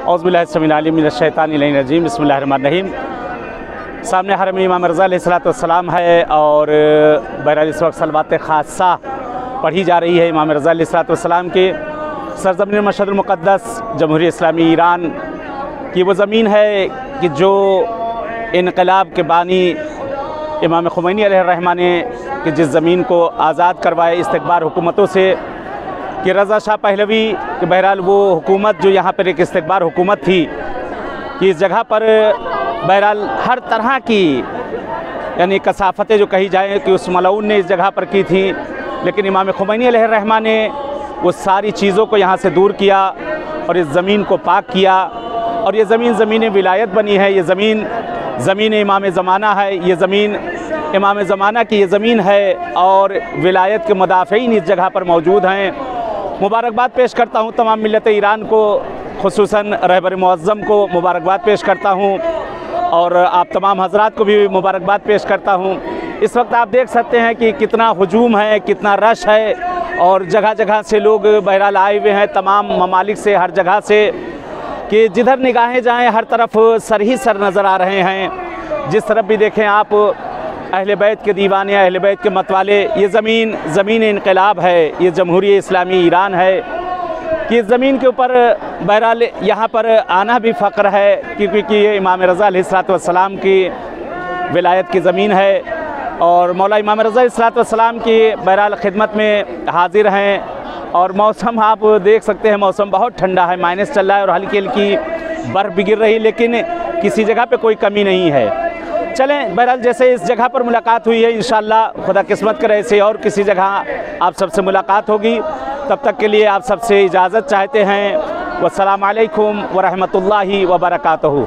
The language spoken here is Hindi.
औज़ुबिल्लाहिस्समीउल मिनश्शैतानिर्रजीम बिस्मिल्लाहिर्रहमानिर्रहीम। सामने हरम इमाम रज़ा अलैहिस्सलाम है और बहरहाल इस वक्त सलवात खासा पढ़ी जा रही है इमाम रज़ा अलैहिस्सलाम के सरज़मीन मशहद मुक़द्दस जमहूरियत इस्लामी ईरान की वो ज़मीन है कि जो इनक़लाब के बानी इमाम ख़ुमैनी अलैहिर्रहमा ने कि जिस ज़मीन को आज़ाद करवाए इस्तिकबार हुकूमतों से कि रज़ा शाह पहलवी कि बहरहाल वो हुकूमत जो यहाँ पर एक इस्तिकबार हुकूमत थी कि इस जगह पर बहरहाल हर तरह की यानी कसाफ़तें जो कही जाए कि उस मलऊन ने इस जगह पर की थी, लेकिन इमाम ख़ुमैनी अलैहिर्रहमा ने वो सारी चीज़ों को यहाँ से दूर किया और इस ज़मीन को पाक किया और ये ज़मीन ज़मीन विलायत बनी है। ये ज़मीन ज़मीन इमाम ज़माना है, ये ज़मीन इमाम ज़माना की ये ज़मीन है और विलायत के मुदाफ़िईन इस जगह पर मौजूद हैं। मुबारकबाद पेश करता हूँ तमाम मिल्लत ईरान को, खुसूसन रहबर मुअज़्ज़म को मुबारकबाद पेश करता हूँ और आप तमाम हज़रात को भी मुबारकबाद पेश करता हूँ। इस वक्त आप देख सकते हैं कि कितना हुजूम है, कितना रश है और जगह जगह से लोग बहरहाल आए हुए हैं तमाम ममालिक से, हर जगह से कि जिधर निगाहें जाएं हर तरफ सर ही सर नज़र आ रहे हैं। जिस तरफ भी देखें आप अहले बैत के दीवाने, अहले बैत के मतवाले, ये ज़मीन ज़मीन इनक़लाब है, ये जमहूरियत इस्लामी ईरान है कि इस ज़मीन के ऊपर बहरहाल यहाँ पर आना भी फ़ख्र है क्योंकि ये इमाम रज़ा अलैहिस्सलाम की विलायत की ज़मीन है और मौला इमाम रज़ा अलैहिस्सलाम की बहरहाल खिदमत में हाजिर हैं। और मौसम आप देख सकते हैं, मौसम बहुत ठंडा है, माइनस चल रहा है और हल्की हल्की बर्फ़ भी गिर रही, लेकिन किसी जगह पे कोई कमी नहीं है। चलें, बहरहाल जैसे इस जगह पर मुलाकात हुई है, इंशाअल्लाह खुदा किस्मत करे ऐसे और किसी जगह आप सबसे मुलाकात होगी। तब तक के लिए आप सबसे इजाज़त चाहते हैं। वस्सलामु अलैकुम व रहमतुल्लाहि व बरकातहू।